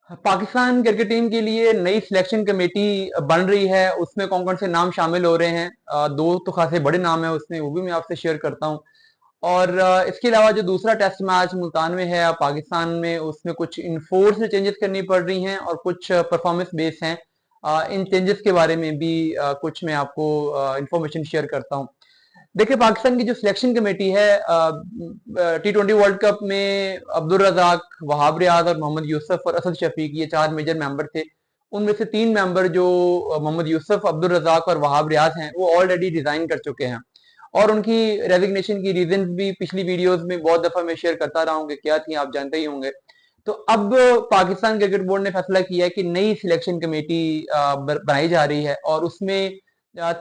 Pakistan cricket team के लिए नई सिलेक्शन कमेटी बन रही है। उसमें कौन कौन से नाम शामिल हो रहे हैं? दो तो खासे बड़े नाम है उसमें, वो भी मैं आपसे शेयर करता हूँ। और इसके अलावा जो दूसरा टेस्ट मैच मुल्तान में है पाकिस्तान में, उसमें कुछ इनफोर्स चेंजेस करनी पड़ रही हैं और कुछ परफॉर्मेंस बेस हैं। इन चेंजेस के बारे में भी कुछ मैं आपको इंफॉर्मेशन शेयर करता हूँ। देखिए, पाकिस्तान की जो सिलेक्शन कमेटी है T20 वर्ल्ड कप में अब्दुल रजाक, वहाब रियाज और मोहम्मद यूसुफ और असद शफीक, ये चार मेजर मेंबर थे। उनमें से तीन मेंबर जो मोहम्मद यूसुफ, अब्दुल रजाक और वहाब रियाज हैं, वो ऑलरेडी रिजाइन कर चुके हैं। और उनकी रेजिग्नेशन की रीजन भी पिछली वीडियोस में बहुत दफा मैं शेयर करता रहा हूँ कि क्या थी, आप जानते ही होंगे। तो अब पाकिस्तान क्रिकेट बोर्ड ने फैसला किया है कि नई सिलेक्शन कमेटी बनाई जा रही है और उसमें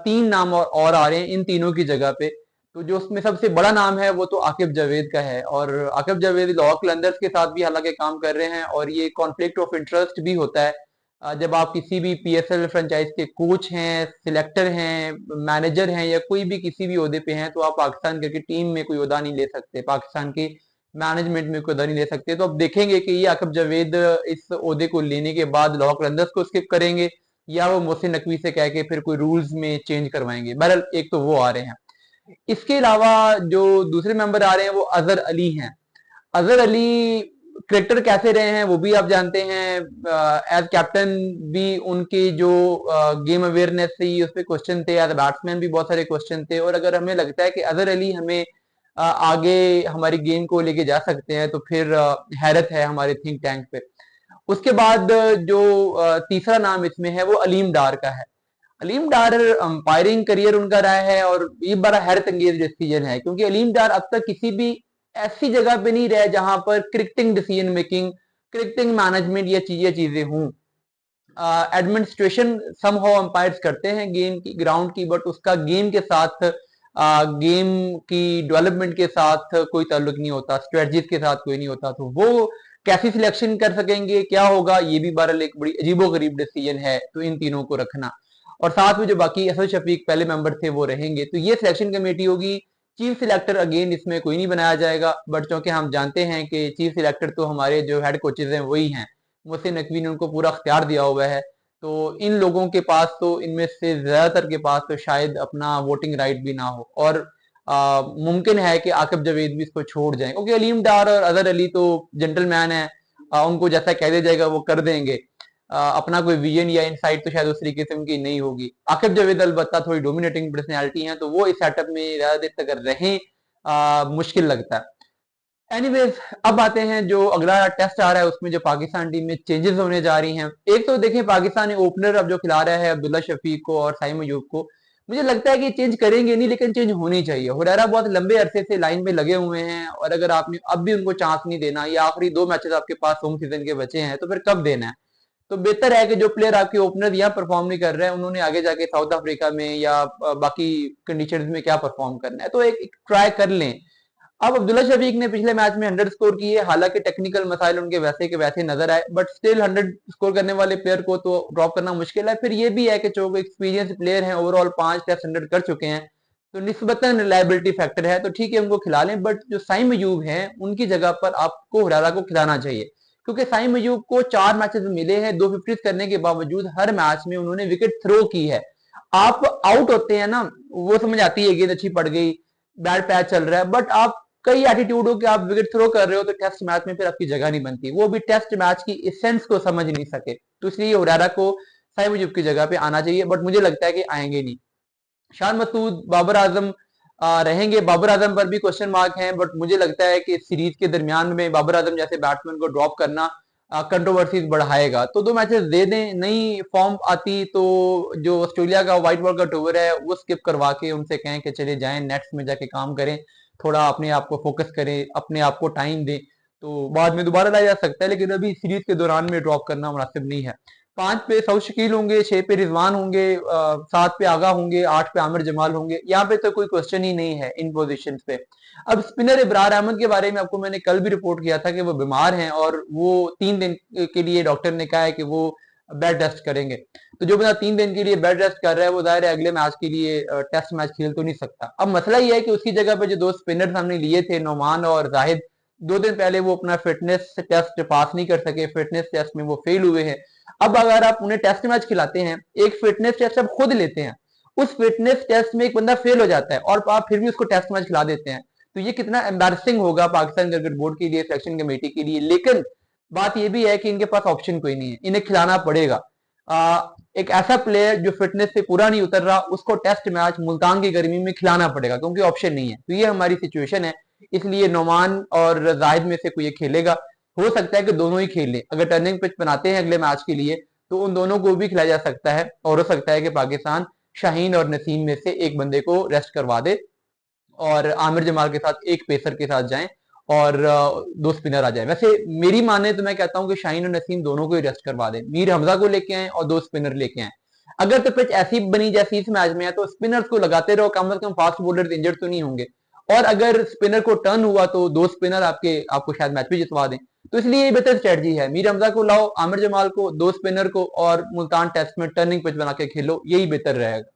तीन नाम और आ रहे हैं इन तीनों की जगह पे। तो जो उसमें सबसे बड़ा नाम है वो तो आकिब जावेद का है, और आकिब जावेद लॉ कलंदर्स के साथ भी हालांकि काम कर रहे हैं, और ये कॉन्फ्लिक्ट ऑफ इंटरेस्ट भी होता है। जब आप किसी भी पीएसएल फ्रेंचाइज के कोच हैं, सिलेक्टर हैं, मैनेजर हैं, या कोई भी किसी भी ओहदे पे हैं, तो आप पाकिस्तान क्रिकेट टीम में कोई ओहदा नहीं ले सकते, पाकिस्तान की मैनेजमेंट में कोई ओहदा नहीं ले सकते। तो अब देखेंगे कि ये आकिब जावेद इस ओहदे को लेने के बाद लॉ कलंदर्स को स्किप करेंगे, या वो मोहसिन नकवी से कह के फिर कोई रूल्स में चेंज करवाएंगे। बहरहाल एक तो वो आ रहे हैं। इसके अलावा जो दूसरे मेंबर आ रहे हैं वो अजहर अली हैं। अजहर अली क्रिकेटर कैसे रहे हैं वो भी आप जानते हैं। एज कैप्टन भी उनके जो गेम अवेयरनेस थी उस पर क्वेश्चन थे, एज बैट्समैन भी बहुत सारे क्वेश्चन थे। और अगर हमें लगता है कि अजहर अली हमें आगे हमारी गेम को लेके जा सकते हैं, तो फिर हैरत है हमारे थिंक टैंक पे। उसके बाद जो तीसरा नाम इसमें है वो अलीम डार का है। अलीम डार अंपायरिंग करियर उनका रहा है, और ये बड़ा हैरत अंगेज डिसीजन है, क्योंकि अलीम डार अब तक किसी भी ऐसी जगह पे नहीं रहे जहां पर cricketing decision making, cricketing management ये चीजें चीजें हों। एडमिनिस्ट्रेशन समहाउ अंपायर्स करते हैं गेम की, ग्राउंड की, बट उसका गेम के साथ, गेम की डेवलपमेंट के साथ कोई ताल्लुक नहीं होता, स्ट्रेटजीज के साथ कोई नहीं होता। तो वो कैसी सिलेक्शन कर सकेंगे, क्या होगा, ये भी बहरहाल एक बड़ी अजीबो गरीब डिसीजन है। तो इन तीनों को रखना, और साथ में जो बाकी असद शफीक पहले मेंबर थे वो रहेंगे। तो ये सिलेक्शन कमेटी होगी। चीफ सिलेक्टर अगेन इसमें कोई नहीं बनाया जाएगा, बट चूंकि हम जानते हैं कि चीफ सिलेक्टर तो हमारे जो हेड कोचेज हैं वही हैं, मोहसिन नकवी ने उनको पूरा अख्तियार दिया हुआ है। तो इन लोगों के पास, तो इनमें से ज्यादातर के पास तो शायद अपना वोटिंग राइट भी ना हो, और मुमकिन है कि आकिब जावेद भी इसको छोड़ जाएं, क्योंकि अलीम डार और अजहर अली तो जेंटलमैन है। उनको जैसा कह दिया जाएगा वो कर देंगे। अपना कोई विजन या इनसाइट तो शायद उस तरीके से उनकी नहीं होगी। आकिब जावेद अलबत्ता थोड़ी डोमिनेटिंग पर्सनैलिटी है, तो वो इस सेटअप में ज्यादा देर तक रहें मुश्किल लगता है। एनीवेज, अब आते हैं जो अगला टेस्ट आ रहा है उसमें जो पाकिस्तान टीम में चेंजेस होने जा रही हैं। एक तो देखें, पाकिस्तानी ओपनर अब जो खिला रहा है अब्दुल्ला शफीक को और साइम अयूब को, मुझे लगता है कि चेंज करेंगे नहीं, लेकिन चेंज होनी चाहिए। हुरैरा बहुत लंबे अरसे से लाइन में लगे हुए हैं, और अगर आपने अब भी उनको चांस नहीं देना, या आखिरी दो मैचेस आपके पास होम सीजन के बचे हैं, तो फिर कब देना है? तो बेहतर है कि जो प्लेयर आपके ओपनर यहाँ परफॉर्म नहीं कर रहे हैं, उन्होंने आगे जाके साउथ अफ्रीका में या बाकी कंडीशंस में क्या परफॉर्म करना है, तो एक ट्राई कर लें। अब अब्दुल्ला शफीक ने पिछले मैच में 100 स्कोर किए, हालांकि टेक्निकल मसाइल उनके वैसे के वैसे नजर आए, बट स्टिल 100 स्कोर करने वाले प्लेयर को तो ड्रॉप करना मुश्किल है। फिर ये भी है कि जो एक्सपीरियंस प्लेयर हैं, ओवरऑल 5 टेस्ट 100 कर चुके हैं, तो निस्बतन रिलायबिलिटी फैक्टर है, तो ठीक है उनको खिला लें। बट जो साइम अयूब हैं उनकी जगह पर आपको हुरारा को खिलाना चाहिए, क्योंकि साइम अयूब को 4 मैचेस मिले हैं, 250 करने के बावजूद हर मैच में उन्होंने विकेट थ्रो की है। आप आउट होते हैं ना, वो समझ आती है गेंद अच्छी पड़ गई, बैड पैच चल रहा है, बट आप कई एटीट्यूड हो कि आप विकेट थ्रो कर रहे हो, तो टेस्ट मैच में फिर आपकी जगह नहीं बनती। वो भी टेस्ट मैच की इसेंस को समझ नहीं सके, तो इसलिए हुरैरा को साइम अयूब की जगह पे आना चाहिए, बट मुझे लगता है कि आएंगे नहीं। शान मसूद, बाबर आजम रहेंगे। बाबर आजम पर भी क्वेश्चन मार्क हैं, बट मुझे लगता है कि सीरीज के दरमियान में बाबर आजम जैसे बैट्समैन को ड्रॉप करना कंट्रोवर्सीज बढ़ाएगा। तो 2 मैचेस दे दें, नई फॉर्म आती तो जो ऑस्ट्रेलिया का व्हाइट बॉल का टूर है वो स्किप करवा के उनसे कहें कि चले जाएं, नेट्स में जाके काम करें, थोड़ा अपने आप को फोकस करें, अपने आप को टाइम दें, तो बाद में दोबारा लाया जा सकता है। लेकिन अभी सीरीज के दौरान में ड्रॉप करना मुनासिब नहीं है। 5 पे सऊद शकील होंगे, 6 पे रिजवान होंगे, 7 पे आगा होंगे, 8 पे आमिर जमाल होंगे। यहाँ पे तो कोई क्वेश्चन ही नहीं है इन पोजीशंस पे। अब स्पिनर इब्रार अहमद के बारे में आपको मैंने कल भी रिपोर्ट किया था कि वो बीमार हैं, और वो 3 दिन के लिए डॉक्टर ने कहा है कि वो बेड रेस्ट करेंगे। तो जो बंदा 3 दिन के लिए बेड रेस्ट कर रहा है, वो जाहिर है अगले मैच के लिए टेस्ट मैच खेल तो नहीं सकता। अब मसला ये है कि उसकी जगह पे जो 2 स्पिनर्स हमने लिए थे, नोमान और जाहिद, 2 दिन पहले वो अपना फिटनेस टेस्ट पास नहीं कर सके, फिटनेस टेस्ट में वो फेल हुए हैं। अब अगर आप उन्हें टेस्ट मैच खिलाते हैं, एक फिटनेस टेस्ट आप खुद लेते हैं, उस फिटनेस टेस्ट में एक बंदा फेल हो जाता है और आप फिर भी उसको टेस्ट मैच खिला देते हैं, तो ये कितना एम्बैरसिंग होगा पाकिस्तान क्रिकेट बोर्ड के लिए, सिलेक्शन कमेटी के लिए। लेकिन बात ये भी है कि इनके पास ऑप्शन कोई नहीं है, इन्हें खिलाना पड़ेगा। एक ऐसा प्लेयर जो फिटनेस से पूरा नहीं उतर रहा, उसको टेस्ट मैच मुल्तान की गर्मी में खिलाना पड़ेगा, क्योंकि ऑप्शन नहीं है। तो ये हमारी सिचुएशन है, इसलिए नोमान और जाहिद में से कोई एक खेलेगा। हो सकता है कि दोनों ही खेलें, अगर टर्निंग पिच बनाते हैं अगले मैच के लिए तो उन दोनों को भी खिलाया जा सकता है, और हो सकता है कि पाकिस्तान शाहीन और नसीम में से एक बंदे को रेस्ट करवा दे और आमिर जमाल के साथ एक पेसर के साथ जाएं और 2 स्पिनर आ जाए। वैसे मेरी माने तो मैं कहता हूं कि शाहीन और नसीम दोनों को ही रेस्ट करवा दें, मीर हमजा को लेके आए और 2 स्पिनर लेके आए। अगर तो पिच ऐसी बनी जैसी इस मैच में है तो स्पिनर्स को लगाते रहो, कम से कम फास्ट बॉलर इंजर्ड तो नहीं होंगे। और अगर स्पिनर को टर्न हुआ तो 2 स्पिनर आपको शायद मैच भी जितवा दें। तो इसलिए ये बेहतर स्ट्रेटजी है, मीर हमजा को लाओ, आमिर जमाल को, 2 स्पिनर को, और मुल्तान टेस्ट में टर्निंग पिच बना के खेलो, यही बेहतर रहेगा।